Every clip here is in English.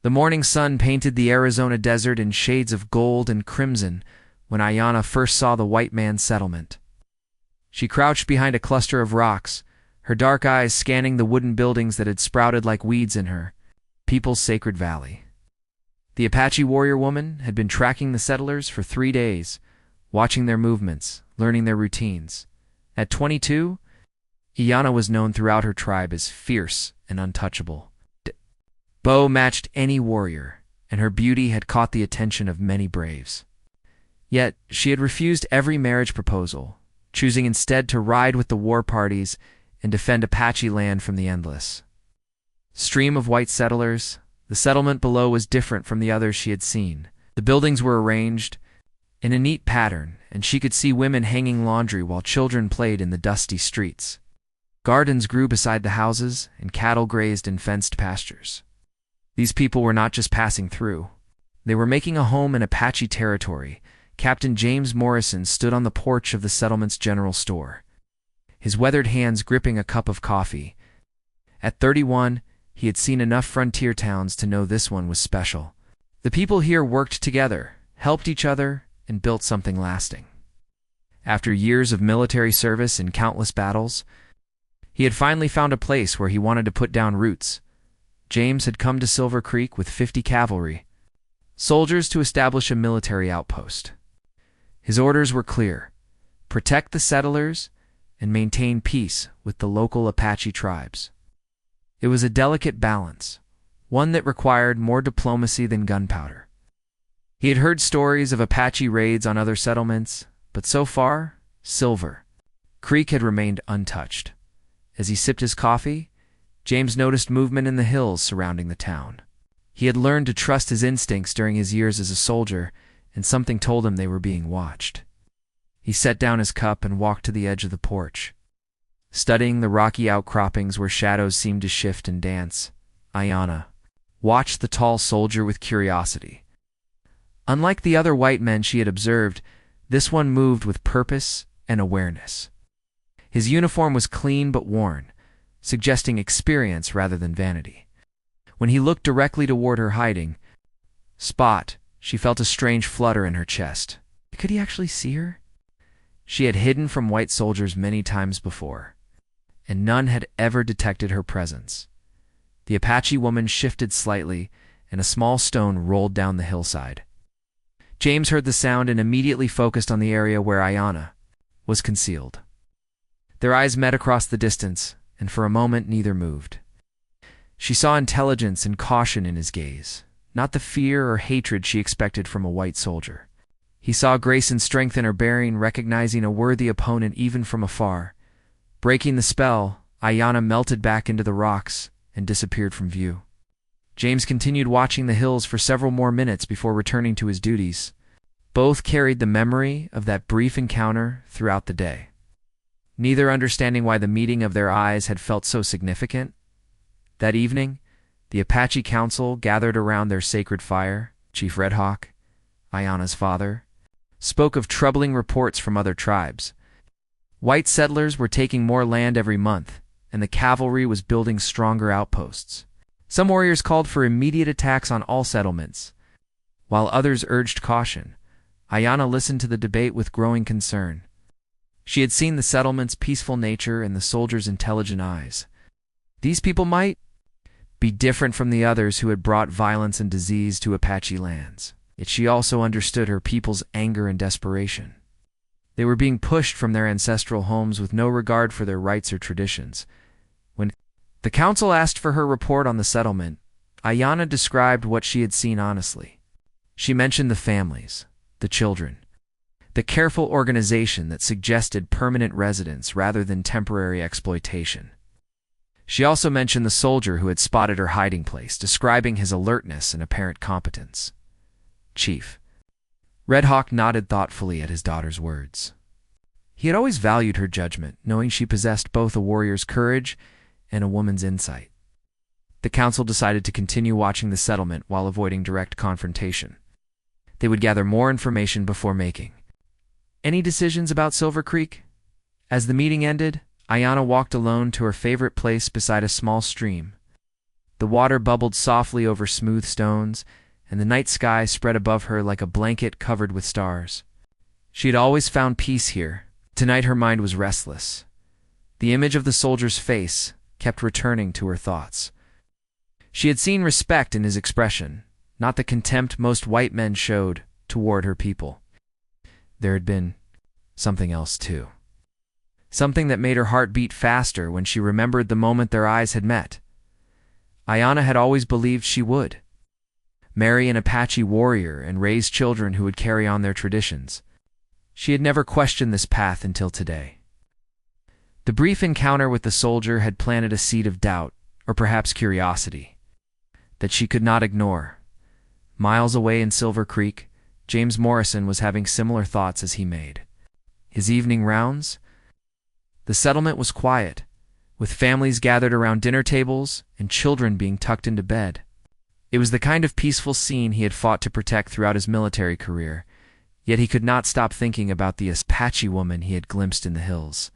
The morning sun painted the Arizona desert in shades of gold and crimson when Ayanna first saw the white man's settlement. She crouched behind a cluster of rocks, her dark eyes scanning the wooden buildings that had sprouted like weeds in her people's sacred valley. The Apache warrior woman had been tracking the settlers for 3 days, watching their movements, learning their routines. At 22, Ayanna was known throughout her tribe as fierce and untouchable. Bow matched any warrior, and her beauty had caught the attention of many braves. Yet she had refused every marriage proposal, choosing instead to ride with the war parties and defend Apache land from the endless stream of white settlers. The settlement below was different from the others she had seen. The buildings were arranged in a neat pattern, and she could see women hanging laundry while children played in the dusty streets. Gardens grew beside the houses, and cattle grazed in fenced pastures. These people were not just passing through. They were making a home in Apache territory. Captain James Morrison stood on the porch of the settlement's general store, his weathered hands gripping a cup of coffee. At 31, he had seen enough frontier towns to know this one was special. The people here worked together, helped each other, and built something lasting. After years of military service and countless battles, he had finally found a place where he wanted to put down roots. James had come to Silver Creek with 50 cavalry soldiers to establish a military outpost. His orders were clear: protect the settlers and maintain peace with the local Apache tribes. It was a delicate balance, one that required more diplomacy than gunpowder. He had heard stories of Apache raids on other settlements, but so far, Silver Creek had remained untouched. As he sipped his coffee, James noticed movement in the hills surrounding the town. He had learned to trust his instincts during his years as a soldier, and something told him they were being watched. He set down his cup and walked to the edge of the porch. Studying the rocky outcroppings where shadows seemed to shift and dance, Ayanna watched the tall soldier with curiosity. Unlike the other white men she had observed, this one moved with purpose and awareness. His uniform was clean but worn, suggesting experience rather than vanity. When he looked directly toward her hiding spot, she felt a strange flutter in her chest. Could he actually see her? She had hidden from white soldiers many times before, and none had ever detected her presence. The Apache woman shifted slightly, and a small stone rolled down the hillside. James heard the sound and immediately focused on the area where Ayanna was concealed. Their eyes met across the distance, and for a moment neither moved. She saw intelligence and caution in his gaze, not the fear or hatred she expected from a white soldier. He saw grace and strength in her bearing, recognizing a worthy opponent even from afar. Breaking the spell, Ayanna melted back into the rocks and disappeared from view. James continued watching the hills for several more minutes before returning to his duties. Both carried the memory of that brief encounter throughout the day, neither understanding why the meeting of their eyes had felt so significant. That evening, the Apache Council gathered around their sacred fire. Chief Red Hawk, Ayanna's father, spoke of troubling reports from other tribes. White settlers were taking more land every month, and the cavalry was building stronger outposts. Some warriors called for immediate attacks on all settlements, while others urged caution. Ayanna listened to the debate with growing concern. She had seen the settlement's peaceful nature and the soldiers' intelligent eyes. These people might be different from the others who had brought violence and disease to Apache lands. Yet she also understood her people's anger and desperation. They were being pushed from their ancestral homes with no regard for their rights or traditions. When the council asked for her report on the settlement, Ayanna described what she had seen honestly. She mentioned the families, the children, the careful organization that suggested permanent residence rather than temporary exploitation. She also mentioned the soldier who had spotted her hiding place, describing his alertness and apparent competence. Chief Red Hawk nodded thoughtfully at his daughter's words. He had always valued her judgment, knowing she possessed both a warrior's courage and a woman's insight. The council decided to continue watching the settlement while avoiding direct confrontation. They would gather more information before making any decisions about Silver Creek. As the meeting ended, Ayanna walked alone to her favorite place beside a small stream. The water bubbled softly over smooth stones, and the night sky spread above her like a blanket covered with stars. She had always found peace here. Tonight her mind was restless. The image of the soldier's face kept returning to her thoughts. She had seen respect in his expression, not the contempt most white men showed toward her people. There had been something else, too. Something that made her heart beat faster when she remembered the moment their eyes had met. Ayanna had always believed she would marry an Apache warrior and raise children who would carry on their traditions. She had never questioned this path until today. The brief encounter with the soldier had planted a seed of doubt, or perhaps curiosity, that she could not ignore. Miles away in Silver Creek, James Morrison was having similar thoughts as he made his evening rounds. The settlement was quiet, with families gathered around dinner tables and children being tucked into bed. It was the kind of peaceful scene he had fought to protect throughout his military career, yet he could not stop thinking about the Apache woman he had glimpsed in the hills.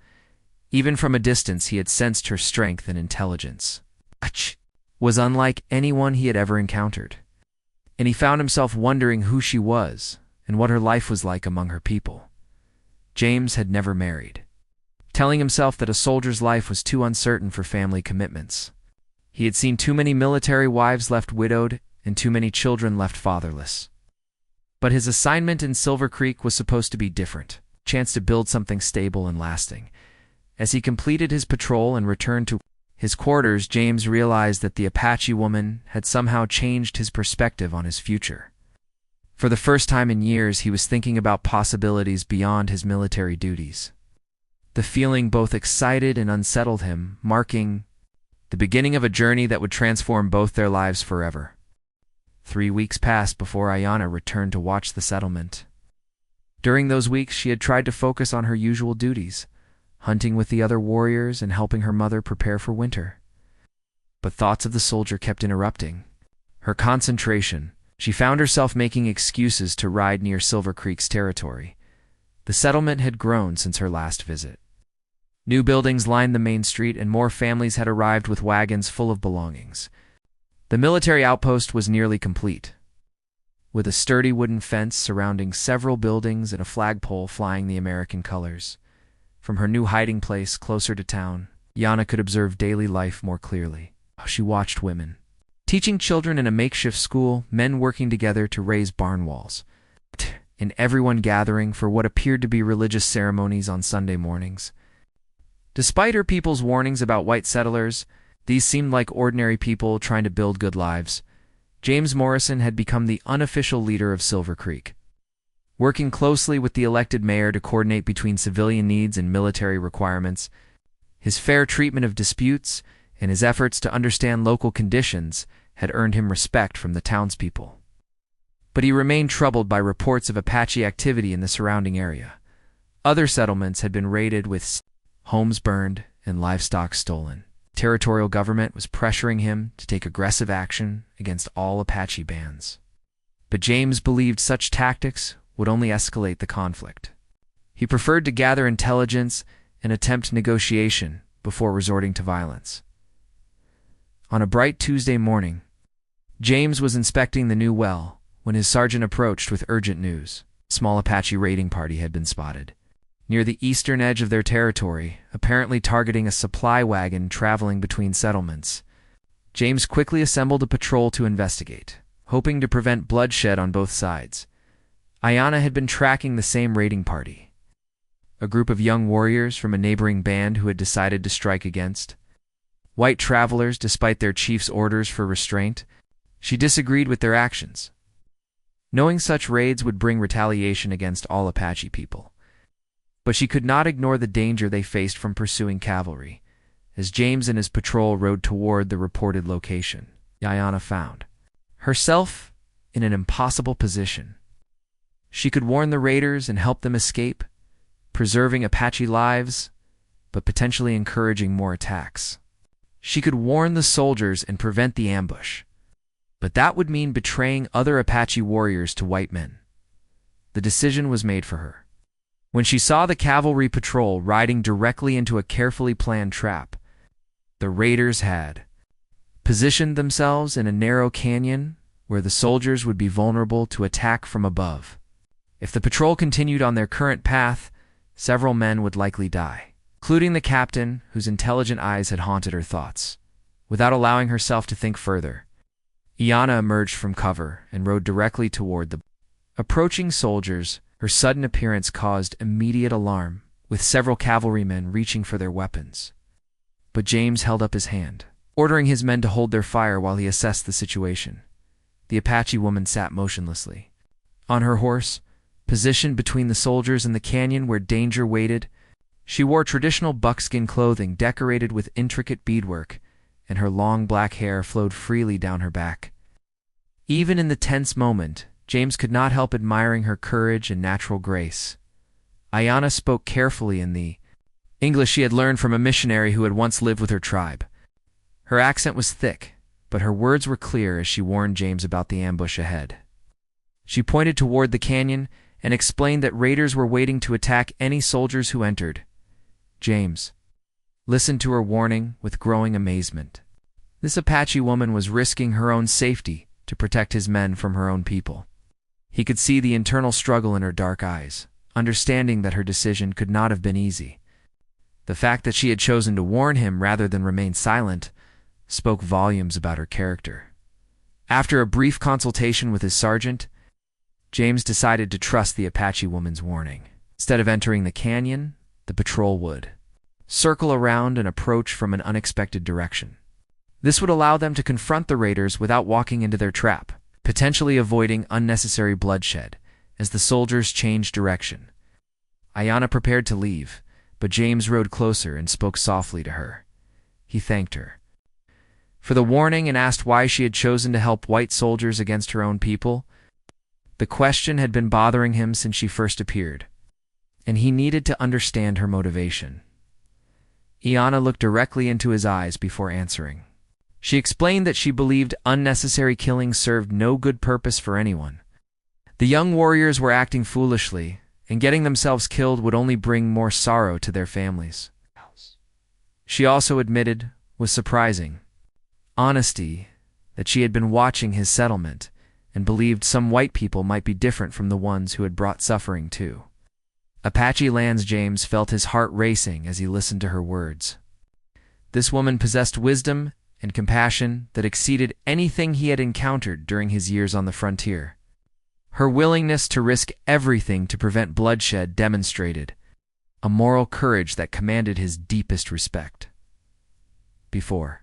Even from a distance he had sensed her strength and intelligence. Apache was unlike anyone he had ever encountered, and he found himself wondering who she was and what her life was like among her people. James had never married, telling himself that a soldier's life was too uncertain for family commitments. He had seen too many military wives left widowed and too many children left fatherless. But his assignment in Silver Creek was supposed to be different, a chance to build something stable and lasting. As he completed his patrol and returned to his quarters, James realized that the Apache woman had somehow changed his perspective on his future. For the first time in years, he was thinking about possibilities beyond his military duties. The feeling both excited and unsettled him, marking the beginning of a journey that would transform both their lives forever. 3 weeks passed before Ayanna returned to watch the settlement. During those weeks, she had tried to focus on her usual duties, hunting with the other warriors and helping her mother prepare for winter. But thoughts of the soldier kept interrupting her concentration. She found herself making excuses to ride near Silver Creek's territory. The settlement had grown since her last visit. New buildings lined the main street, and more families had arrived with wagons full of belongings. The military outpost was nearly complete, with a sturdy wooden fence surrounding several buildings and a flagpole flying the American colors. From her new hiding place closer to town, Ayanna could observe daily life more clearly. She watched women teaching children in a makeshift school, men working together to raise barn walls, and everyone gathering for what appeared to be religious ceremonies on Sunday mornings. Despite her people's warnings about white settlers, these seemed like ordinary people trying to build good lives. James Morrison had become the unofficial leader of Silver Creek, working closely with the elected mayor to coordinate between civilian needs and military requirements. His fair treatment of disputes and his efforts to understand local conditions had earned him respect from the townspeople. But he remained troubled by reports of Apache activity in the surrounding area. Other settlements had been raided with homes burned and livestock stolen. Territorial government was pressuring him to take aggressive action against all Apache bands. But James believed such tactics would only escalate the conflict. He preferred to gather intelligence and attempt negotiation before resorting to violence. On a bright Tuesday morning, James was inspecting the new well when his sergeant approached with urgent news. A small Apache raiding party had been spotted near the eastern edge of their territory, apparently targeting a supply wagon traveling between settlements. James quickly assembled a patrol to investigate, hoping to prevent bloodshed on both sides. Ayanna had been tracking the same raiding party, a group of young warriors from a neighboring band who had decided to strike against white travelers despite their chief's orders for restraint. She disagreed with their actions, knowing such raids would bring retaliation against all Apache people. But she could not ignore the danger they faced from pursuing cavalry. As James and his patrol rode toward the reported location, Ayanna found herself in an impossible position. She could warn the raiders and help them escape, preserving Apache lives, but potentially encouraging more attacks. She could warn the soldiers and prevent the ambush, but that would mean betraying other Apache warriors to white men. The decision was made for her. When she saw the cavalry patrol riding directly into a carefully planned trap, the raiders had positioned themselves in a narrow canyon where the soldiers would be vulnerable to attack from above. If the patrol continued on their current path, several men would likely die, including the captain, whose intelligent eyes had haunted her thoughts. Without allowing herself to think further, Iana emerged from cover and rode directly toward the approaching soldiers. Her sudden appearance caused immediate alarm, with several cavalrymen reaching for their weapons. But James held up his hand, ordering his men to hold their fire while he assessed the situation. The Apache woman sat motionlessly on her horse, positioned between the soldiers and the canyon where danger waited. She wore traditional buckskin clothing decorated with intricate beadwork, and her long black hair flowed freely down her back. Even in the tense moment, James could not help admiring her courage and natural grace. Iana spoke carefully in the English she had learned from a missionary who had once lived with her tribe. Her accent was thick, but her words were clear as she warned James about the ambush ahead. She pointed toward the canyon and explained that raiders were waiting to attack any soldiers who entered. James listened to her warning with growing amazement. This Apache woman was risking her own safety to protect his men from her own people. He could see the internal struggle in her dark eyes, understanding that her decision could not have been easy. The fact that she had chosen to warn him rather than remain silent spoke volumes about her character. After a brief consultation with his sergeant, James decided to trust the Apache woman's warning. Instead of entering the canyon, the patrol would circle around and approach from an unexpected direction. This would allow them to confront the raiders without walking into their trap, potentially avoiding unnecessary bloodshed as the soldiers changed direction. Iana prepared to leave, but James rode closer and spoke softly to her. He thanked her for the warning and asked why she had chosen to help white soldiers against her own people. The question had been bothering him since she first appeared, and he needed to understand her motivation. Iana looked directly into his eyes before answering. She explained that she believed unnecessary killing served no good purpose for anyone. The young warriors were acting foolishly, and getting themselves killed would only bring more sorrow to their families. She also admitted, with surprising honesty, that she had been watching his settlement and believed some white people might be different from the ones who had brought suffering too. Apache Lance James felt his heart racing as he listened to her words. This woman possessed wisdom and compassion that exceeded anything he had encountered during his years on the frontier. Her willingness to risk everything to prevent bloodshed demonstrated a moral courage that commanded his deepest respect. Before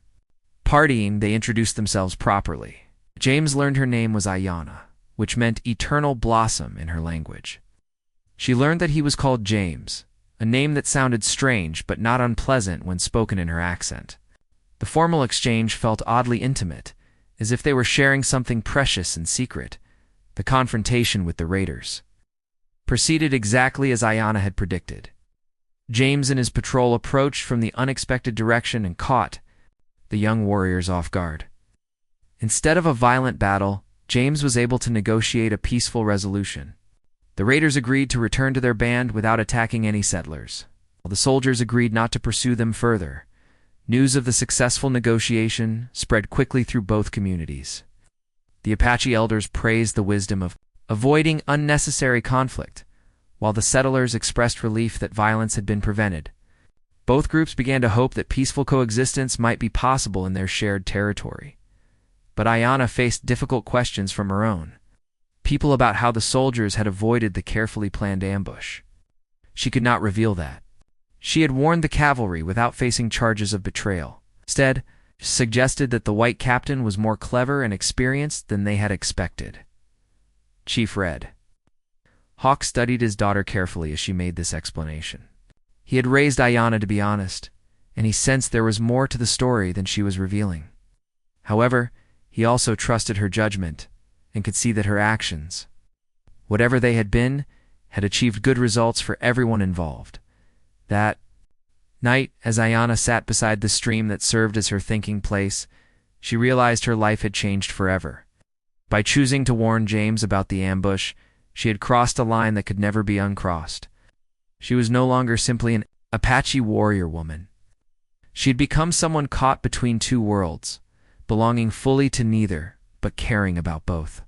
partying, they introduced themselves properly. James learned her name was Iana, which meant eternal blossom in her language. She learned that he was called James, a name that sounded strange but not unpleasant when spoken in her accent. The formal exchange felt oddly intimate, as if they were sharing something precious and secret. The confrontation with the raiders proceeded exactly as Iana had predicted. James and his patrol approached from the unexpected direction and caught the young warriors off guard. Instead of a violent battle, James was able to negotiate a peaceful resolution. The raiders agreed to return to their band without attacking any settlers, while the soldiers agreed not to pursue them further. News of the successful negotiation spread quickly through both communities. The Apache elders praised the wisdom of avoiding unnecessary conflict, while the settlers expressed relief that violence had been prevented. Both groups began to hope that peaceful coexistence might be possible in their shared territory. But Iana faced difficult questions from her own people about how the soldiers had avoided the carefully planned ambush. She could not reveal that. She had warned the cavalry without facing charges of betrayal. Instead, she suggested that the white captain was more clever and experienced than they had expected. Chief Red Hawk studied his daughter carefully as she made this explanation. He had raised Iana to be honest, and he sensed there was more to the story than she was revealing. However, he also trusted her judgment and could see that her actions, whatever they had been, had achieved good results for everyone involved. That night, as Iana sat beside the stream that served as her thinking place, she realized her life had changed forever. By choosing to warn James about the ambush, she had crossed a line that could never be uncrossed. She was no longer simply an Apache warrior woman. She had become someone caught between two worlds, belonging fully to neither, but caring about both.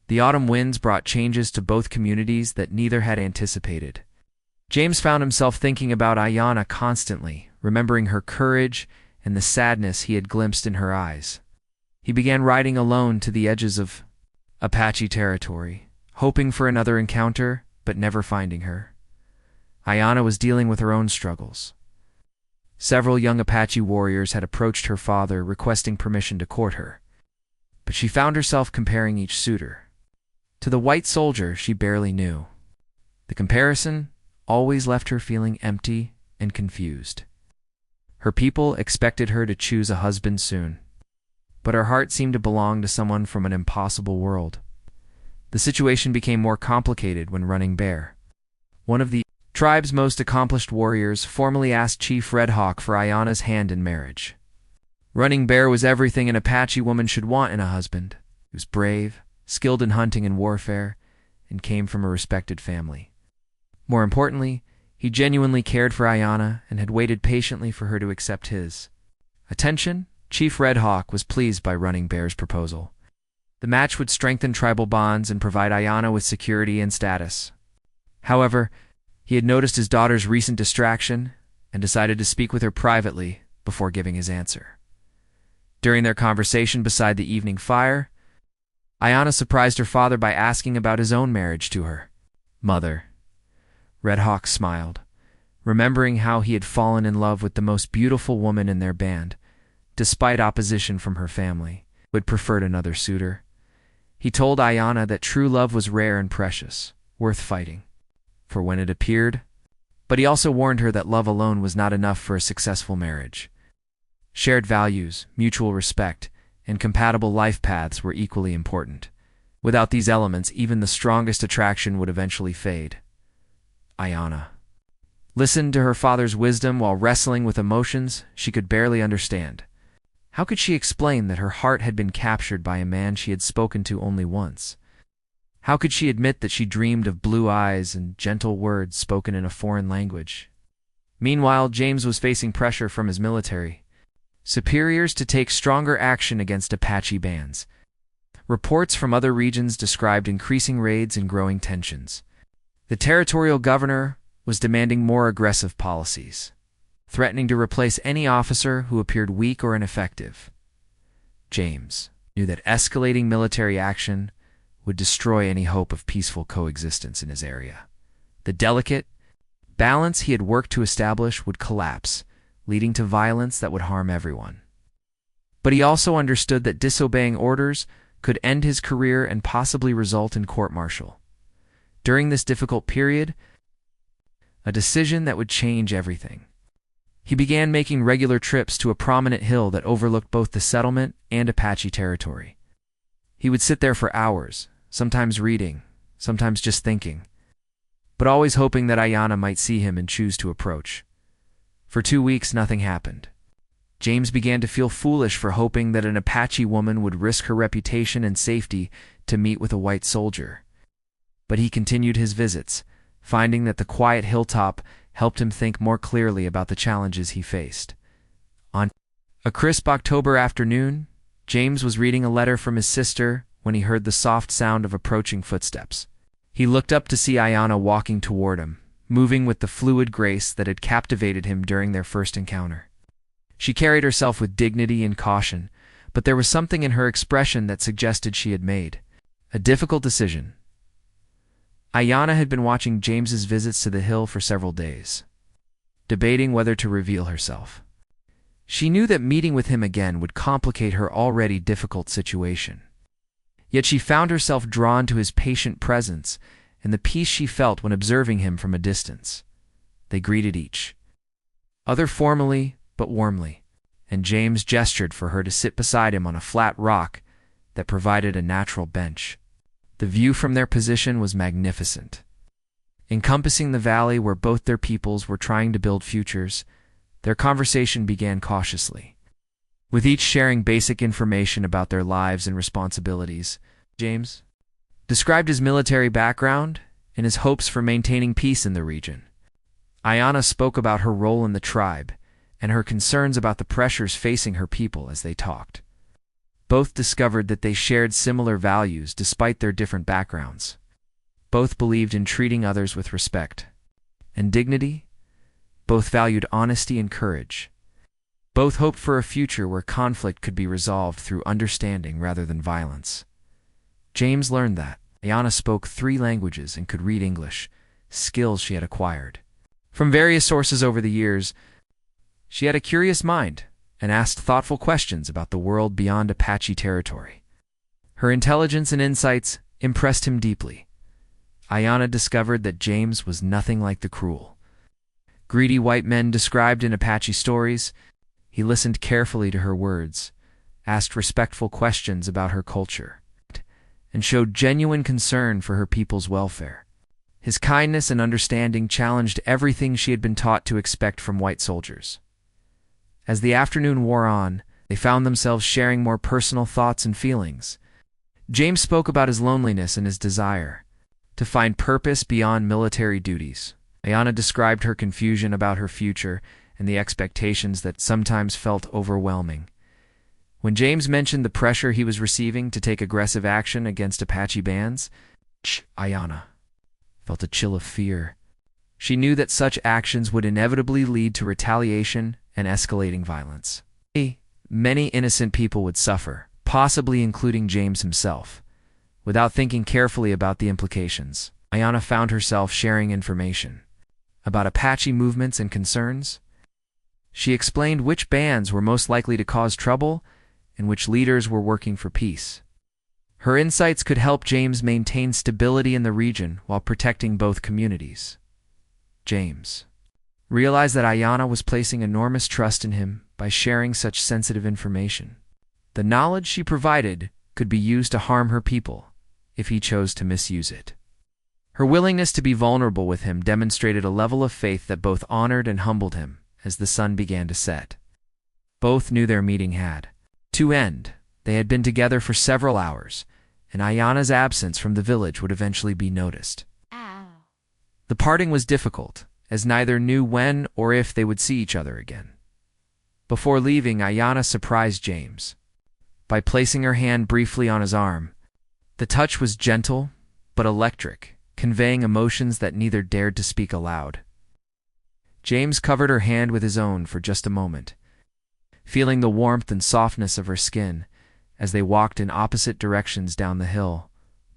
The autumn winds brought changes to both communities that neither had anticipated. James found himself thinking about Ayanna constantly, remembering her courage and the sadness he had glimpsed in her eyes. He began riding alone to the edges of Apache territory, hoping for another encounter, but never finding her. Ayanna was dealing with her own struggles. Several young Apache warriors had approached her father requesting permission to court her, but she found herself comparing each suitor to the white soldier she barely knew. The comparison always left her feeling empty and confused. Her people expected her to choose a husband soon, but her heart seemed to belong to someone from an impossible world. The situation became more complicated when Running Bear, one of the tribe's most accomplished warriors, formally asked Chief Red Hawk for Ayanna's hand in marriage. Running Bear was everything an Apache woman should want in a husband. He was brave, skilled in hunting and warfare, and came from a respected family. More importantly, he genuinely cared for Ayanna and had waited patiently for her to accept his attention. Chief Red Hawk was pleased by Running Bear's proposal. The match would strengthen tribal bonds and provide Ayanna with security and status. However, he had noticed his daughter's recent distraction and decided to speak with her privately before giving his answer. During their conversation beside the evening fire, Ayanna surprised her father by asking about his own marriage to her mother. Red Hawk smiled, remembering how he had fallen in love with the most beautiful woman in their band, despite opposition from her family, who had preferred another suitor. He told Ayanna that true love was rare and precious, worth fighting for when it appeared, but he also warned her that love alone was not enough for a successful marriage. Shared values, mutual respect, and compatible life paths were equally important. Without these elements, even the strongest attraction would eventually fade. Ayanna listened to her father's wisdom while wrestling with emotions she could barely understand. How could she explain that her heart had been captured by a man she had spoken to only once? How could she admit that she dreamed of blue eyes and gentle words spoken in a foreign language? Meanwhile, James was facing pressure from his military superiors to take stronger action against Apache bands. Reports from other regions described increasing raids and growing tensions. The territorial governor was demanding more aggressive policies, threatening to replace any officer who appeared weak or ineffective. James knew that escalating military action would destroy any hope of peaceful coexistence in his area. The delicate balance he had worked to establish would collapse, leading to violence that would harm everyone. But he also understood that disobeying orders could end his career and possibly result in court-martial. During this difficult period, a decision that would change everything. He began making regular trips to a prominent hill that overlooked both the settlement and Apache territory. He would sit there for hours, sometimes reading, sometimes just thinking, but always hoping that Ayanna might see him and choose to approach. For 2 weeks, nothing happened. James began to feel foolish for hoping that an Apache woman would risk her reputation and safety to meet with a white soldier. But he continued his visits, finding that the quiet hilltop helped him think more clearly about the challenges he faced. On a crisp October afternoon, James was reading a letter from his sister when he heard the soft sound of approaching footsteps. He looked up to see Ayanna walking toward him, moving with the fluid grace that had captivated him during their first encounter. She carried herself with dignity and caution, but there was something in her expression that suggested she had made a difficult decision. Ayanna had been watching James's visits to the hill for several days, debating whether to reveal herself. She knew that meeting with him again would complicate her already difficult situation. Yet she found herself drawn to his patient presence and the peace she felt when observing him from a distance. They greeted each other formally but warmly, and James gestured for her to sit beside him on a flat rock that provided a natural bench. The view from their position was magnificent. Encompassing the valley where both their peoples were trying to build futures, their conversation began cautiously. With each sharing basic information about their lives and responsibilities, James described his military background and his hopes for maintaining peace in the region. Ayanna spoke about her role in the tribe and her concerns about the pressures facing her people as they talked. Both discovered that they shared similar values despite their different backgrounds. Both believed in treating others with respect and dignity. Both valued honesty and courage. Both hoped for a future where conflict could be resolved through understanding rather than violence. James learned that Ayana spoke 3 languages and could read English, skills she had acquired from various sources over the years. She had a curious mind and asked thoughtful questions about the world beyond Apache territory. Her intelligence and insights impressed him deeply. Ayana discovered that James was nothing like the cruel, greedy white men described in Apache stories. He listened carefully to her words, asked respectful questions about her culture, and showed genuine concern for her people's welfare. His kindness and understanding challenged everything she had been taught to expect from white soldiers. As the afternoon wore on, they found themselves sharing more personal thoughts and feelings. James spoke about his loneliness and his desire to find purpose beyond military duties. Ayana described her confusion about her future and the expectations that sometimes felt overwhelming. When James mentioned the pressure he was receiving to take aggressive action against Apache bands, Ayana felt a chill of fear. She knew that such actions would inevitably lead to retaliation and escalating violence. Many innocent people would suffer, possibly including James himself. Without thinking carefully about the implications, Ayana found herself sharing information about Apache movements and concerns. She explained which bands were most likely to cause trouble and which leaders were working for peace. Her insights could help James maintain stability in the region while protecting both communities. James realized that Ayana was placing enormous trust in him by sharing such sensitive information. The knowledge she provided could be used to harm her people if he chose to misuse it. Her willingness to be vulnerable with him demonstrated a level of faith that both honored and humbled him as the sun began to set. Both knew their meeting had to end. They had been together for several hours, and Ayana's absence from the village would eventually be noticed. The parting was difficult, as neither knew when or if they would see each other again. Before leaving, Ayana surprised James by placing her hand briefly on his arm. The touch was gentle but electric, conveying emotions that neither dared to speak aloud. James covered her hand with his own for just a moment, feeling the warmth and softness of her skin as they walked in opposite directions down the hill.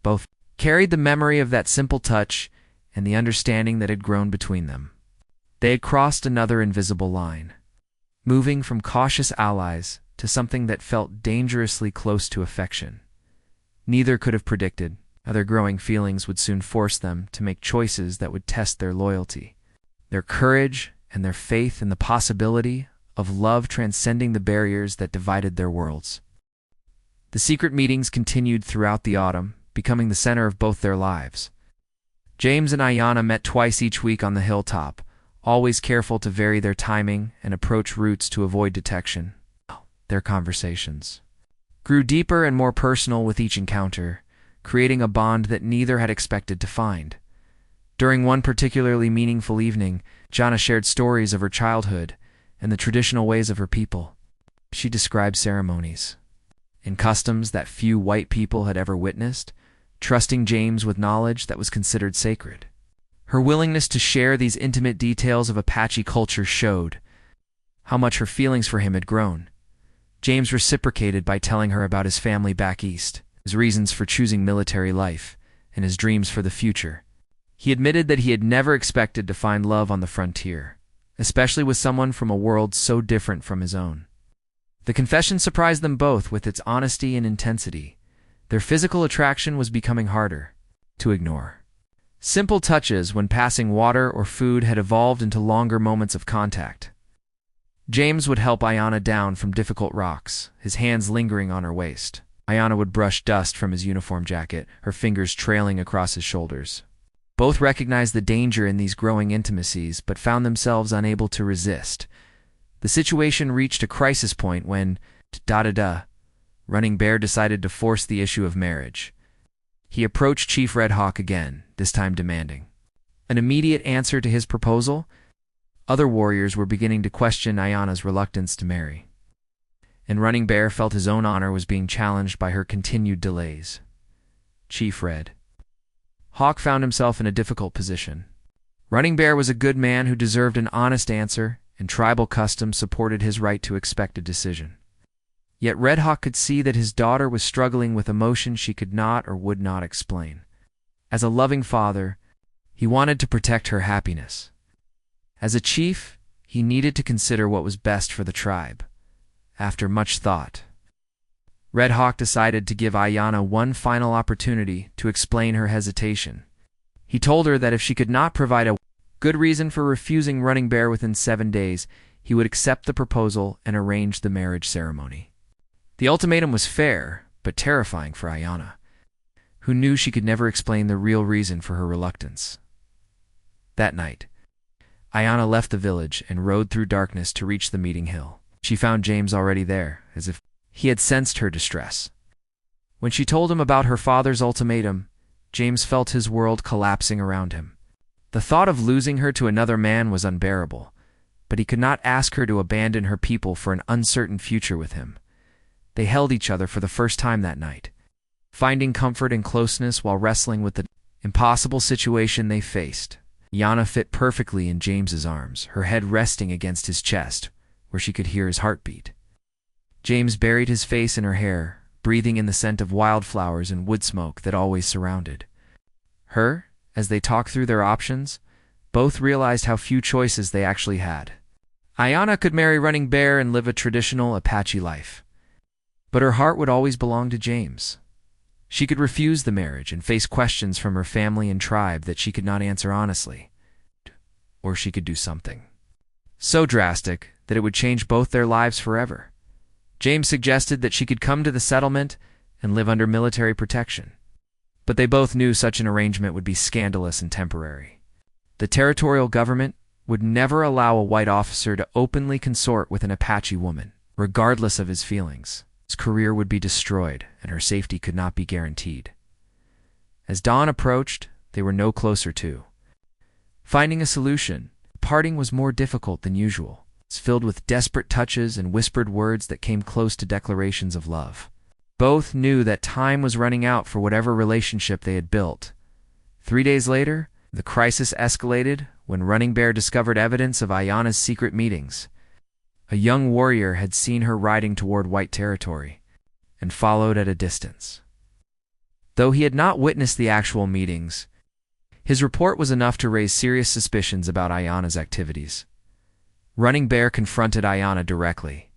Both carried the memory of that simple touch and the understanding that had grown between them. They had crossed another invisible line, moving from cautious allies to something that felt dangerously close to affection. Neither could have predicted how their growing feelings would soon force them to make choices that would test their loyalty, their courage, and their faith in the possibility of love transcending the barriers that divided their worlds. The secret meetings continued throughout the autumn, becoming the center of both their lives. James and Ayana met twice each week on the hilltop, always careful to vary their timing and approach routes to avoid detection. Their conversations grew deeper and more personal with each encounter, creating a bond that neither had expected to find. During one particularly meaningful evening, Jana shared stories of her childhood and the traditional ways of her people. She described ceremonies and customs that few white people had ever witnessed, trusting James with knowledge that was considered sacred. Her willingness to share these intimate details of Apache culture showed how much her feelings for him had grown. James reciprocated by telling her about his family back east, his reasons for choosing military life, and his dreams for the future. He admitted that he had never expected to find love on the frontier, especially with someone from a world so different from his own. The confession surprised them both with its honesty and intensity. Their physical attraction was becoming harder to ignore. Simple touches when passing water or food had evolved into longer moments of contact. James would help Ayana down from difficult rocks, his hands lingering on her waist. Ayana would brush dust from his uniform jacket, her fingers trailing across his shoulders. Both recognized the danger in these growing intimacies, but found themselves unable to resist. The situation reached a crisis point when, Running Bear decided to force the issue of marriage. He approached Chief Red Hawk again, this time demanding an immediate answer to his proposal. Other warriors were beginning to question Ayana's reluctance to marry. and Running Bear felt his own honor was being challenged by her continued delays. Chief read. Hawk found himself in a difficult position. Running Bear was a good man who deserved an honest answer, and tribal custom supported his right to expect a decision. Yet Red Hawk could see that his daughter was struggling with emotions she could not or would not explain. As a loving father, he wanted to protect her happiness. As a chief, he needed to consider what was best for the tribe. After much thought, Red Hawk decided to give Ayanna one final opportunity to explain her hesitation. He told her that if she could not provide a good reason for refusing Running Bear within 7 days, he would accept the proposal and arrange the marriage ceremony. The ultimatum was fair, but terrifying for Ayanna, who knew she could never explain the real reason for her reluctance. That night, Ayanna left the village and rode through darkness to reach the meeting hill. She found James already there, as if he had sensed her distress. When she told him about her father's ultimatum, James felt his world collapsing around him. The thought of losing her to another man was unbearable, but he could not ask her to abandon her people for an uncertain future with him. They held each other for the first time that night, finding comfort and closeness while wrestling with the impossible situation they faced. Ayanna fit perfectly in James's arms, her head resting against his chest, where she could hear his heartbeat. James buried his face in her hair, breathing in the scent of wildflowers and wood smoke that always surrounded her. As they talked through their options, both realized how few choices they actually had. Ayanna could marry Running Bear and live a traditional Apache life, but her heart would always belong to James. She could refuse the marriage and face questions from her family and tribe that she could not answer honestly. Or she could do something so drastic that it would change both their lives forever. James suggested that she could come to the settlement and live under military protection, but they both knew such an arrangement would be scandalous and temporary. The territorial government would never allow a white officer to openly consort with an Apache woman, regardless of his feelings. His career would be destroyed, and her safety could not be guaranteed. As dawn approached, they were no closer to finding a solution. Parting was more difficult than usual. It's filled with desperate touches and whispered words that came close to declarations of love. Both knew that time was running out for whatever relationship they had built. 3 days later, the crisis escalated when Running Bear discovered evidence of Ayanna's secret meetings. A young warrior had seen her riding toward white territory and followed at a distance. Though he had not witnessed the actual meetings, his report was enough to raise serious suspicions about Ayanna's activities. Running Bear confronted Ayanna directly,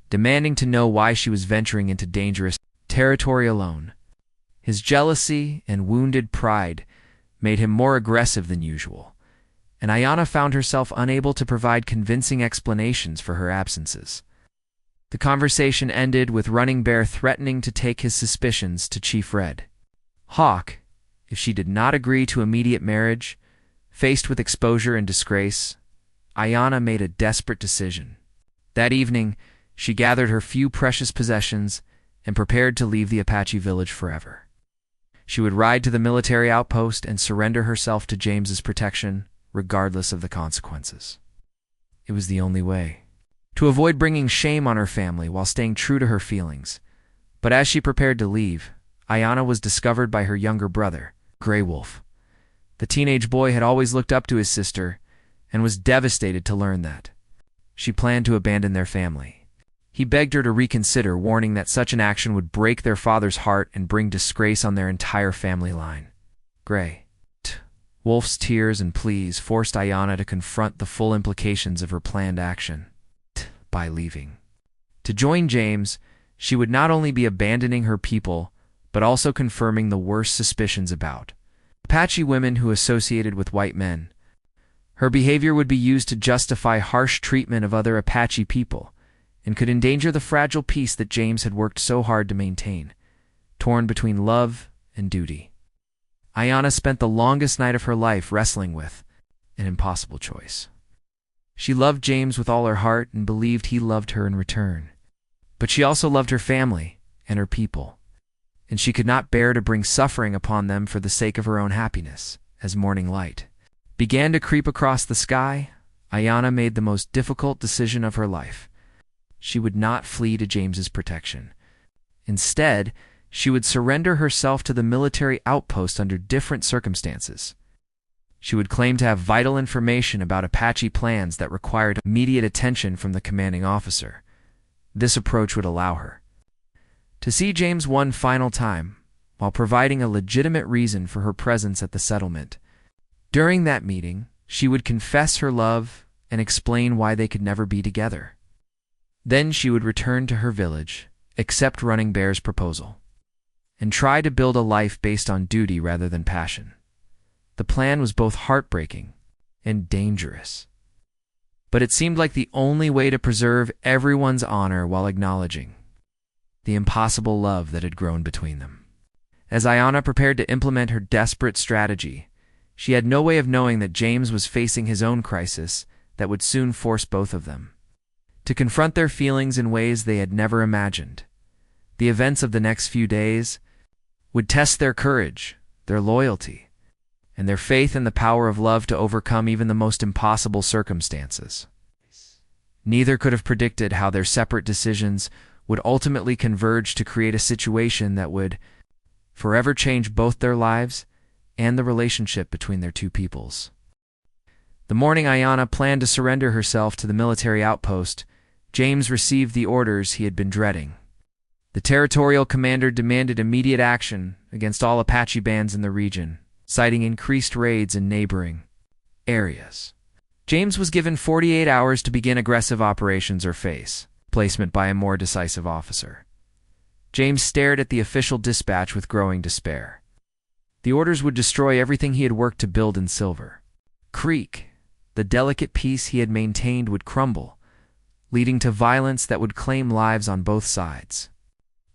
demanding to know why she was venturing into dangerous territory alone. His jealousy and wounded pride made him more aggressive than usual, and Ayanna found herself unable to provide convincing explanations for her absences. The conversation ended with Running Bear threatening to take his suspicions to Chief Red Hawk if she did not agree to immediate marriage. Faced with exposure and disgrace, Ayanna made a desperate decision. That evening, she gathered her few precious possessions and prepared to leave the Apache village forever. She would ride to the military outpost and surrender herself to James's protection, regardless of the consequences. It was the only way to avoid bringing shame on her family while staying true to her feelings. But as she prepared to leave, Ayanna was discovered by her younger brother, Grey Wolf. The teenage boy had always looked up to his sister and was devastated to learn that she planned to abandon their family. He begged her to reconsider, warning that such an action would break their father's heart and bring disgrace on their entire family line. Grey Wolf's tears and pleas forced Ayanna to confront the full implications of her planned action. By leaving to join James, she would not only be abandoning her people, but also confirming the worst suspicions about Apache women who associated with white men. Her behavior would be used to justify harsh treatment of other Apache people, and could endanger the fragile peace that James had worked so hard to maintain, torn between love and duty. Ayanna spent the longest night of her life wrestling with an impossible choice. She loved James with all her heart and believed he loved her in return. But she also loved her family and her people, and she could not bear to bring suffering upon them for the sake of her own happiness. As morning light began to creep across the sky, Ayanna made the most difficult decision of her life. she would not flee to James's protection. Instead, she would surrender herself to the military outpost under different circumstances. She would claim to have vital information about Apache plans that required immediate attention from the commanding officer. This approach would allow her to see James one final time, while providing a legitimate reason for her presence at the settlement. During that meeting, she would confess her love and explain why they could never be together. Then she would return to her village, accept Running Bear's proposal, and try to build a life based on duty rather than passion. The plan was both heartbreaking and dangerous, but it seemed like the only way to preserve everyone's honor while acknowledging the impossible love that had grown between them. As Ayanna prepared to implement her desperate strategy, she had no way of knowing that James was facing his own crisis that would soon force both of them to confront their feelings in ways they had never imagined. The events of the next few days would test their courage, their loyalty, and their faith in the power of love to overcome even the most impossible circumstances. Neither could have predicted how their separate decisions would ultimately converge to create a situation that would forever change both their lives and the relationship between their two peoples. The morning Ayanna planned to surrender herself to the military outpost, James received the orders he had been dreading. The territorial commander demanded immediate action against all Apache bands in the region, citing increased raids in neighboring areas. James was given 48 hours to begin aggressive operations or face placement by a more decisive officer. James stared at the official dispatch with growing despair. The orders would destroy everything he had worked to build in Silver Creek. The delicate peace he had maintained would crumble, leading to violence that would claim lives on both sides.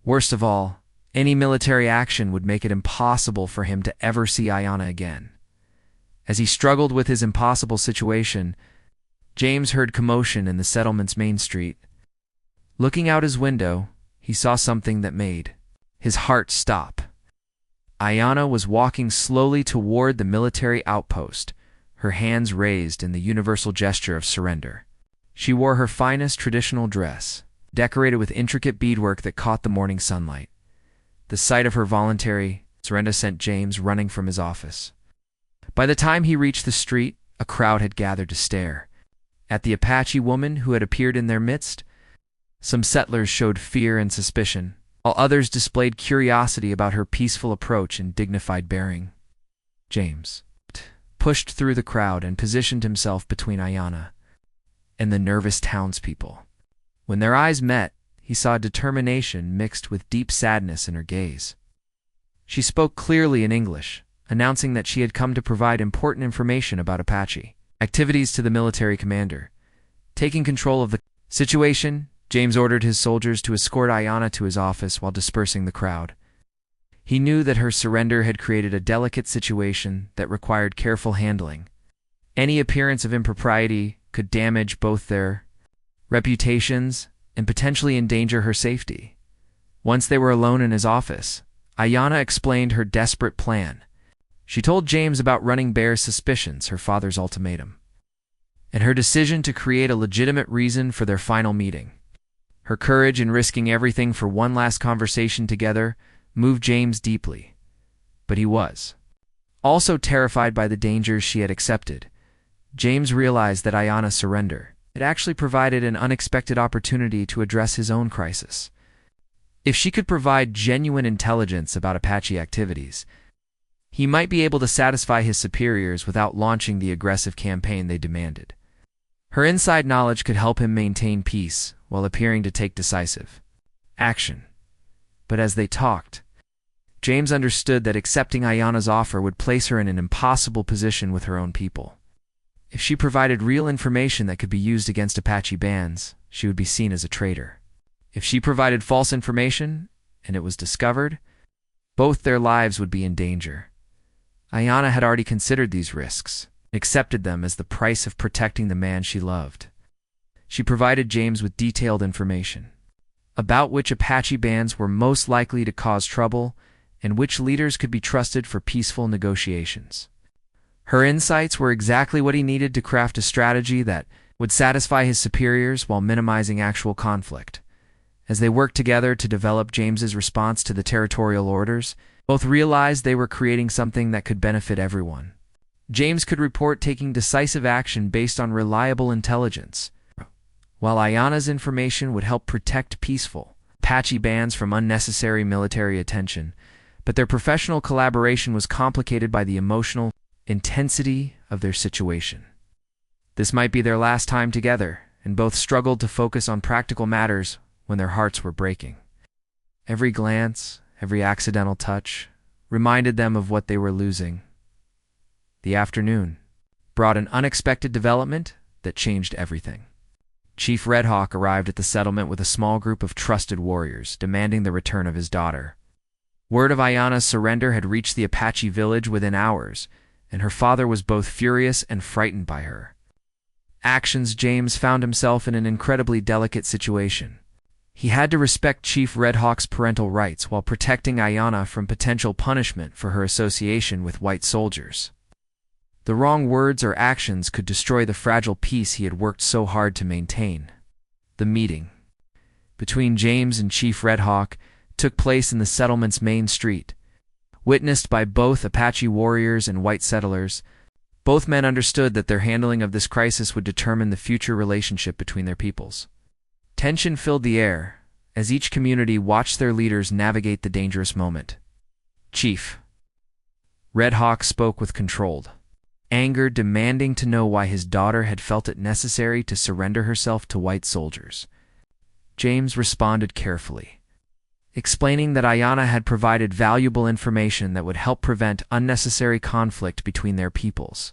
Worst of all, any military action would make it impossible for him to ever see Ayanna again. As he struggled with his impossible situation, James heard commotion in the settlement's main street. Looking out his window, he saw something that made his heart stop. Ayanna was walking slowly toward the military outpost, her hands raised in the universal gesture of surrender. She wore her finest traditional dress, decorated with intricate beadwork that caught the morning sunlight. The sight of her voluntary surrender sent James running from his office. By the time he reached the street, a crowd had gathered to stare at the Apache woman who had appeared in their midst. Some settlers showed fear and suspicion, while others displayed curiosity about her peaceful approach and dignified bearing. James pushed through the crowd and positioned himself between Ayanna and the nervous townspeople. When their eyes met, he saw determination mixed with deep sadness in her gaze. She spoke clearly in English, announcing that she had come to provide important information about Apache activities to the military commander. Taking control of the situation, James ordered his soldiers to escort Ayanna to his office while dispersing the crowd. He knew that her surrender had created a delicate situation that required careful handling. Any appearance of impropriety could damage both their reputations and potentially endanger her safety. Once they were alone in his office, Ayanna explained her desperate plan. She told James about Running Bear's suspicions, her father's ultimatum, and her decision to create a legitimate reason for their final meeting. Her courage in risking everything for one last conversation together moved James deeply, but he was also terrified by the dangers she had accepted. James realized that Ayanna's surrender had actually provided an unexpected opportunity to address his own crisis. If she could provide genuine intelligence about Apache activities, he might be able to satisfy his superiors without launching the aggressive campaign they demanded. Her inside knowledge could help him maintain peace while appearing to take decisive action. But as they talked, James understood that accepting Ayanna's offer would place her in an impossible position with her own people. If she provided real information that could be used against Apache bands, she would be seen as a traitor. If she provided false information, and it was discovered, both their lives would be in danger. Ayanna had already considered these risks, and accepted them as the price of protecting the man she loved. She provided James with detailed information about which Apache bands were most likely to cause trouble and which leaders could be trusted for peaceful negotiations. Her insights were exactly what he needed to craft a strategy that would satisfy his superiors while minimizing actual conflict. As they worked together to develop James's response to the territorial orders, both realized they were creating something that could benefit everyone. James could report taking decisive action based on reliable intelligence, while Ayana's information would help protect peaceful Apache bands from unnecessary military attention. But their professional collaboration was complicated by the emotional intensity of their situation. This might be their last time together, and both struggled to focus on practical matters when their hearts were breaking. Every glance, every accidental touch, reminded them of what they were losing. The afternoon brought an unexpected development that changed everything. Chief Red Hawk arrived at the settlement with a small group of trusted warriors, demanding the return of his daughter. Word of Ayana's surrender had reached the Apache village within hours, and her father was both furious and frightened by her actions. James found himself in an incredibly delicate situation. He had to respect Chief Red Hawk's parental rights while protecting Ayana from potential punishment for her association with white soldiers. The wrong words or actions could destroy the fragile peace he had worked so hard to maintain. The meeting between James and Chief Red Hawk took place in the settlement's main street. Witnessed by both Apache warriors and white settlers, both men understood that their handling of this crisis would determine the future relationship between their peoples. Tension filled the air as each community watched their leaders navigate the dangerous moment. Chief Red Hawk spoke with controlled anger, demanding to know why his daughter had felt it necessary to surrender herself to white soldiers. James responded carefully, explaining that Ayana had provided valuable information that would help prevent unnecessary conflict between their peoples.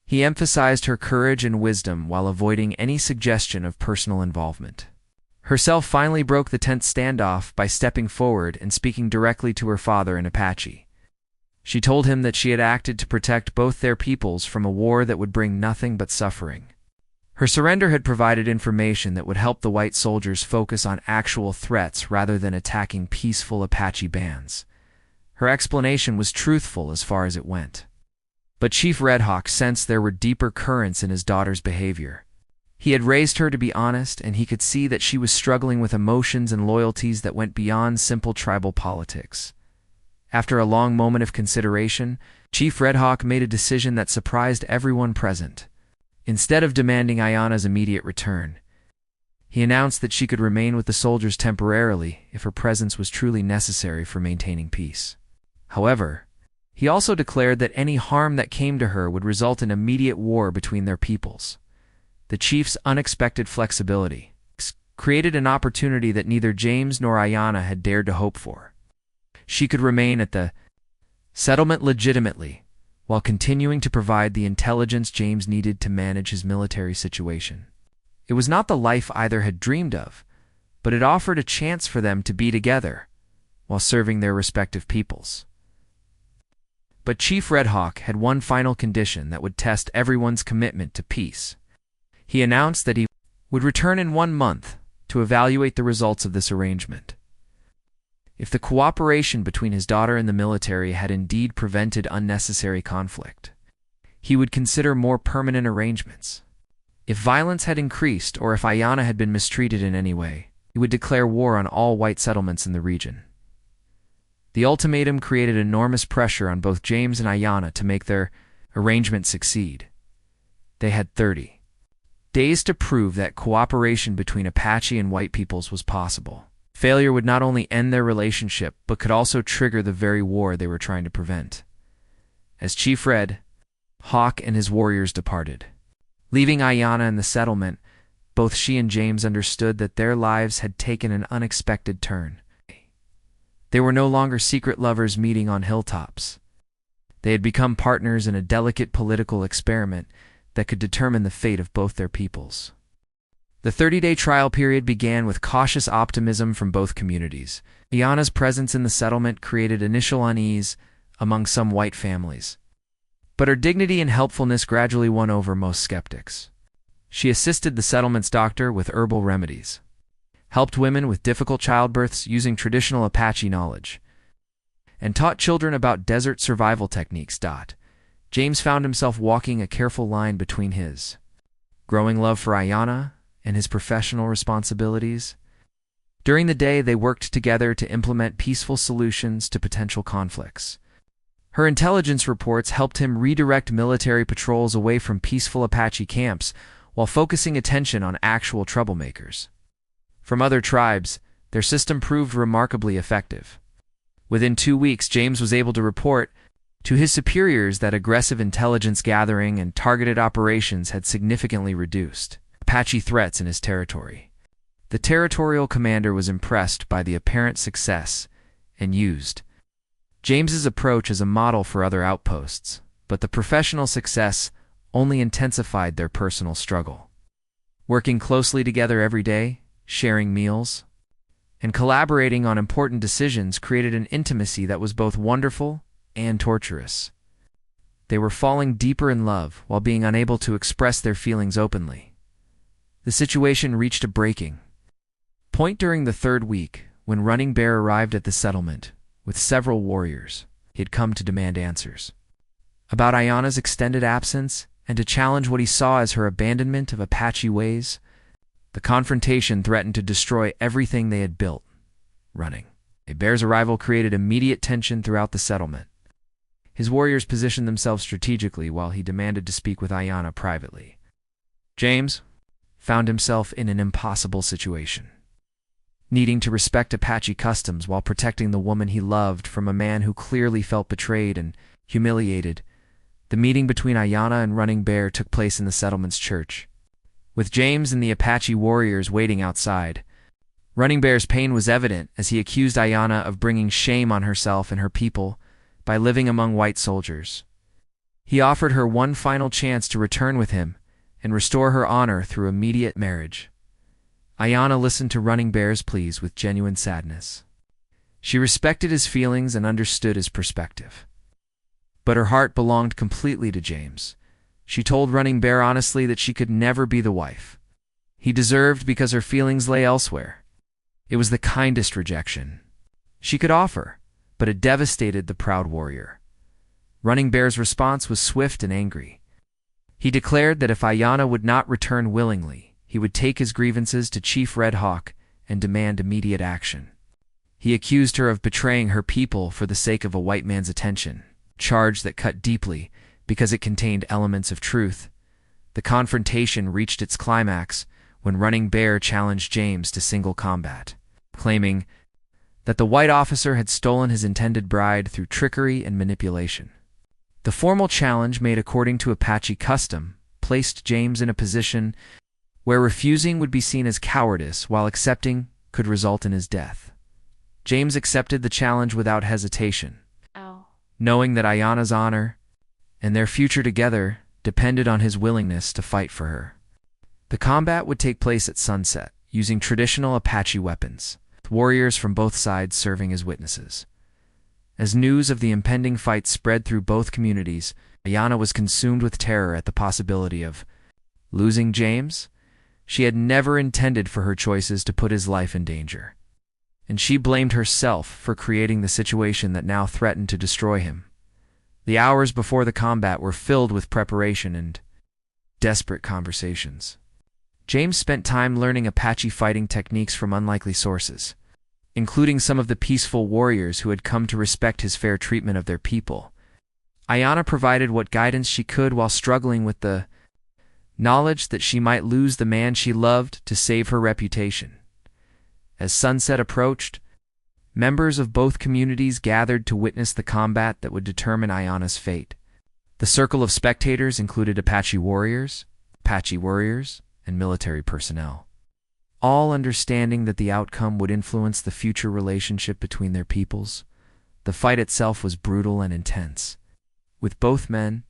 He emphasized her courage and wisdom while avoiding any suggestion of personal involvement. Herself finally broke the tense standoff by stepping forward and speaking directly to her father in Apache. She told him that she had acted to protect both their peoples from a war that would bring nothing but suffering. Her surrender had provided information that would help the white soldiers focus on actual threats rather than attacking peaceful Apache bands. Her explanation was truthful as far as it went. But Chief Red Hawk sensed there were deeper currents in his daughter's behavior. He had raised her to be honest, and he could see that she was struggling with emotions and loyalties that went beyond simple tribal politics. After a long moment of consideration, Chief Red Hawk made a decision that surprised everyone present. Instead of demanding Ayana's immediate return, he announced that she could remain with the soldiers temporarily if her presence was truly necessary for maintaining peace. However, he also declared that any harm that came to her would result in immediate war between their peoples. The chief's unexpected flexibility created an opportunity that neither James nor Ayana had dared to hope for. She could remain at the settlement legitimately, while continuing to provide the intelligence James needed to manage his military situation. It was not the life either had dreamed of, but it offered a chance for them to be together while serving their respective peoples. But Chief Red Hawk had one final condition that would test everyone's commitment to peace. He announced that he would return in 1 month to evaluate the results of this arrangement. If the cooperation between his daughter and the military had indeed prevented unnecessary conflict, he would consider more permanent arrangements. If violence had increased or if Ayana had been mistreated in any way, he would declare war on all white settlements in the region. The ultimatum created enormous pressure on both James and Ayana to make their arrangement succeed. They had 30 days to prove that cooperation between Apache and white peoples was possible. Failure would not only end their relationship, but could also trigger the very war they were trying to prevent. As Chief Red Hawk and his warriors departed, leaving Ayana in the settlement, both she and James understood that their lives had taken an unexpected turn. They were no longer secret lovers meeting on hilltops. They had become partners in a delicate political experiment that could determine the fate of both their peoples. The 30-day trial period began with cautious optimism from both communities. Ayana's presence in the settlement created initial unease among some white families, but her dignity and helpfulness gradually won over most skeptics. She assisted the settlement's doctor with herbal remedies, helped women with difficult childbirths using traditional Apache knowledge, and taught children about desert survival techniques. James found himself walking a careful line between his growing love for Ayana, and his professional responsibilities. During the day, they worked together to implement peaceful solutions to potential conflicts. Her intelligence reports helped him redirect military patrols away from peaceful Apache camps while focusing attention on actual troublemakers. From other tribes, their system proved remarkably effective. Within 2 weeks, James was able to report to his superiors that aggressive intelligence gathering and targeted operations had significantly reduced Apache threats in his territory. The territorial commander was impressed by the apparent success and used James's approach as a model for other outposts, but the professional success only intensified their personal struggle. Working closely together every day, sharing meals, and collaborating on important decisions created an intimacy that was both wonderful and torturous. They were falling deeper in love while being unable to express their feelings openly. The situation reached a breaking point during the 3rd week when Running Bear arrived at the settlement with several warriors. He had come to demand answers about Ayana's extended absence and to challenge what he saw as her abandonment of Apache ways. The confrontation threatened to destroy everything they had built. Running Bear's arrival created immediate tension throughout the settlement. His warriors positioned themselves strategically while he demanded to speak with Ayana privately. James found himself in an impossible situation, needing to respect Apache customs while protecting the woman he loved from a man who clearly felt betrayed and humiliated. The meeting between Ayana and Running Bear took place in the settlement's church, with James and the Apache warriors waiting outside. Running Bear's pain was evident as he accused Ayana of bringing shame on herself and her people by living among white soldiers. He offered her one final chance to return with him and restore her honor through immediate marriage. Ayana listened to Running Bear's pleas with genuine sadness. She respected his feelings and understood his perspective, but her heart belonged completely to James. She told Running Bear honestly that she could never be the wife he deserved because her feelings lay elsewhere. It was the kindest rejection she could offer, but it devastated the proud warrior. Running Bear's response was swift and angry. He declared that if Ayana would not return willingly, he would take his grievances to Chief Red Hawk and demand immediate action. He accused her of betraying her people for the sake of a white man's attention, a charge that cut deeply because it contained elements of truth. The confrontation reached its climax when Running Bear challenged James to single combat, claiming that the white officer had stolen his intended bride through trickery and manipulation. The formal challenge, made according to Apache custom, placed James in a position where refusing would be seen as cowardice while accepting could result in his death. James accepted the challenge without hesitation, knowing that Ayana's honor and their future together depended on his willingness to fight for her. The combat would take place at sunset, using traditional Apache weapons, with warriors from both sides serving as witnesses. As news of the impending fight spread through both communities, Ayana was consumed with terror at the possibility of losing James. She had never intended for her choices to put his life in danger, and she blamed herself for creating the situation that now threatened to destroy him. The hours before the combat were filled with preparation and desperate conversations. James spent time learning Apache fighting techniques from unlikely sources, including some of the peaceful warriors who had come to respect his fair treatment of their people. Ayana provided what guidance she could while struggling with the knowledge that she might lose the man she loved to save her reputation. As sunset approached, members of both communities gathered to witness the combat that would determine Ayana's fate. The circle of spectators included Apache warriors, and military personnel, all understanding that the outcome would influence the future relationship between their peoples. The fight itself was brutal and intense, with both men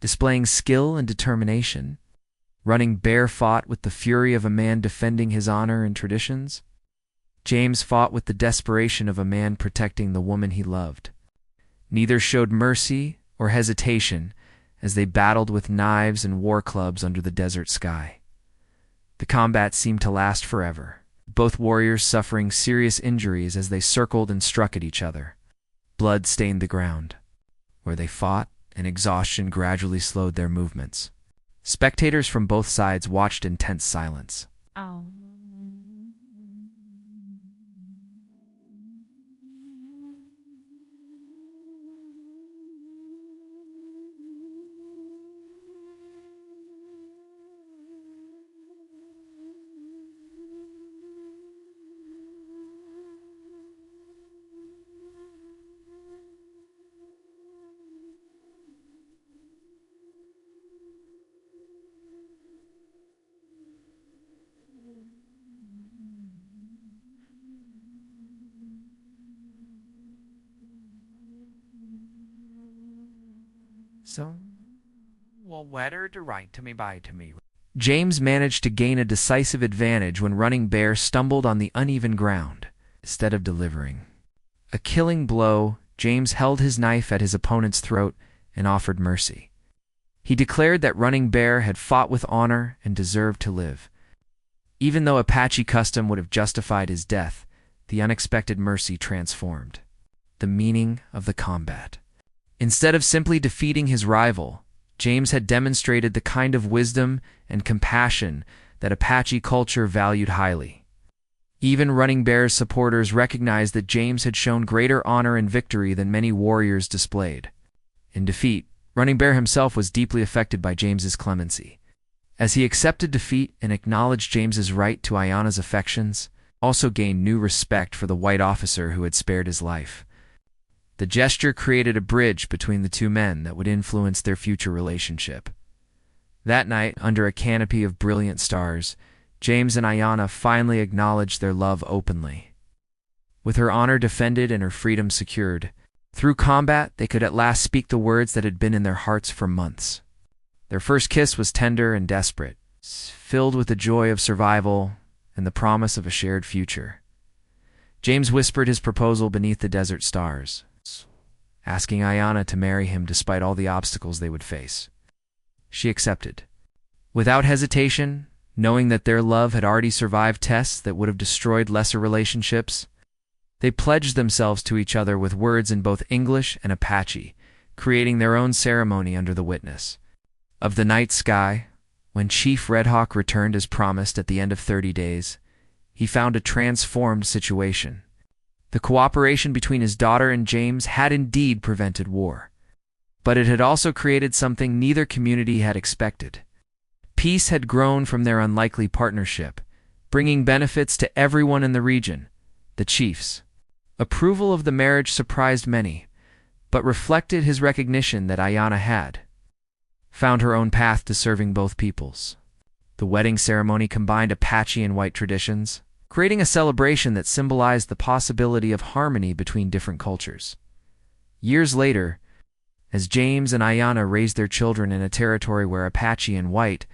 displaying skill and determination. Running Bear fought with the fury of a man defending his honor and traditions. James fought with the desperation of a man protecting the woman he loved. Neither showed mercy or hesitation as they battled with knives and war clubs under the desert sky. The combat seemed to last forever, both warriors suffering serious injuries as they circled and struck at each other. Blood stained the ground where they fought, and exhaustion gradually slowed their movements. Spectators from both sides watched in tense silence. Oh. So, well, wetter to right to me by to me. James managed to gain a decisive advantage when Running Bear stumbled on the uneven ground, instead of delivering a killing blow. James held his knife at his opponent's throat and offered mercy. He declared that Running Bear had fought with honor and deserved to live. Even though Apache custom would have justified his death, the unexpected mercy transformed the meaning of the combat. Instead of simply defeating his rival, James had demonstrated the kind of wisdom and compassion that Apache culture valued highly. Even Running Bear's supporters recognized that James had shown greater honor and victory than many warriors displayed. In defeat, Running Bear himself was deeply affected by James's clemency. As he accepted defeat and acknowledged James's right to Ayana's affections, also gained new respect for the white officer who had spared his life. The gesture created a bridge between the two men that would influence their future relationship. That night, under a canopy of brilliant stars, James and Ayana finally acknowledged their love openly. With her honor defended and her freedom secured, through combat they could at last speak the words that had been in their hearts for months. Their first kiss was tender and desperate, filled with the joy of survival and the promise of a shared future. James whispered his proposal beneath the desert stars, asking Ayana to marry him despite all the obstacles they would face. She accepted, without hesitation, knowing that their love had already survived tests that would have destroyed lesser relationships. They pledged themselves to each other with words in both English and Apache, creating their own ceremony under the witness of the night sky. When Chief Red Hawk returned as promised at the end of 30 days, he found a transformed situation. The cooperation between his daughter and James had indeed prevented war, but it had also created something neither community had expected. Peace had grown from their unlikely partnership, bringing benefits to everyone in the region, the chiefs. Approval of the marriage surprised many, but reflected his recognition that Ayana had found her own path to serving both peoples. The wedding ceremony combined Apache and white traditions, creating a celebration that symbolized the possibility of harmony between different cultures. Years later, as James and Ayana raised their children in a territory where Apache and white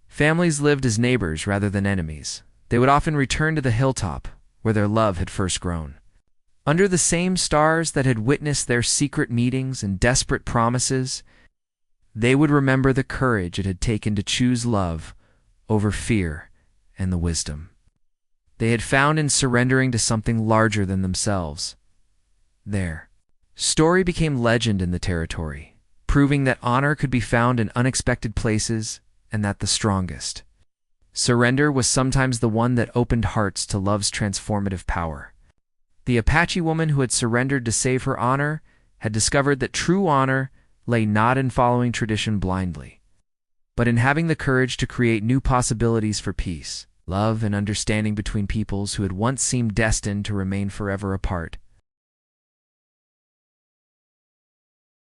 families lived as neighbors rather than enemies, they would often return to the hilltop where their love had first grown. Under the same stars that had witnessed their secret meetings and desperate promises, they would remember the courage it had taken to choose love over fear and the wisdom they had found in surrendering to something larger than themselves. Their story became legend in the territory, proving that honor could be found in unexpected places and that the strongest surrender was sometimes the one that opened hearts to love's transformative power. The Apache woman who had surrendered to save her honor had discovered that true honor lay not in following tradition blindly, but in having the courage to create new possibilities for peace, love, and understanding between peoples who had once seemed destined to remain forever apart.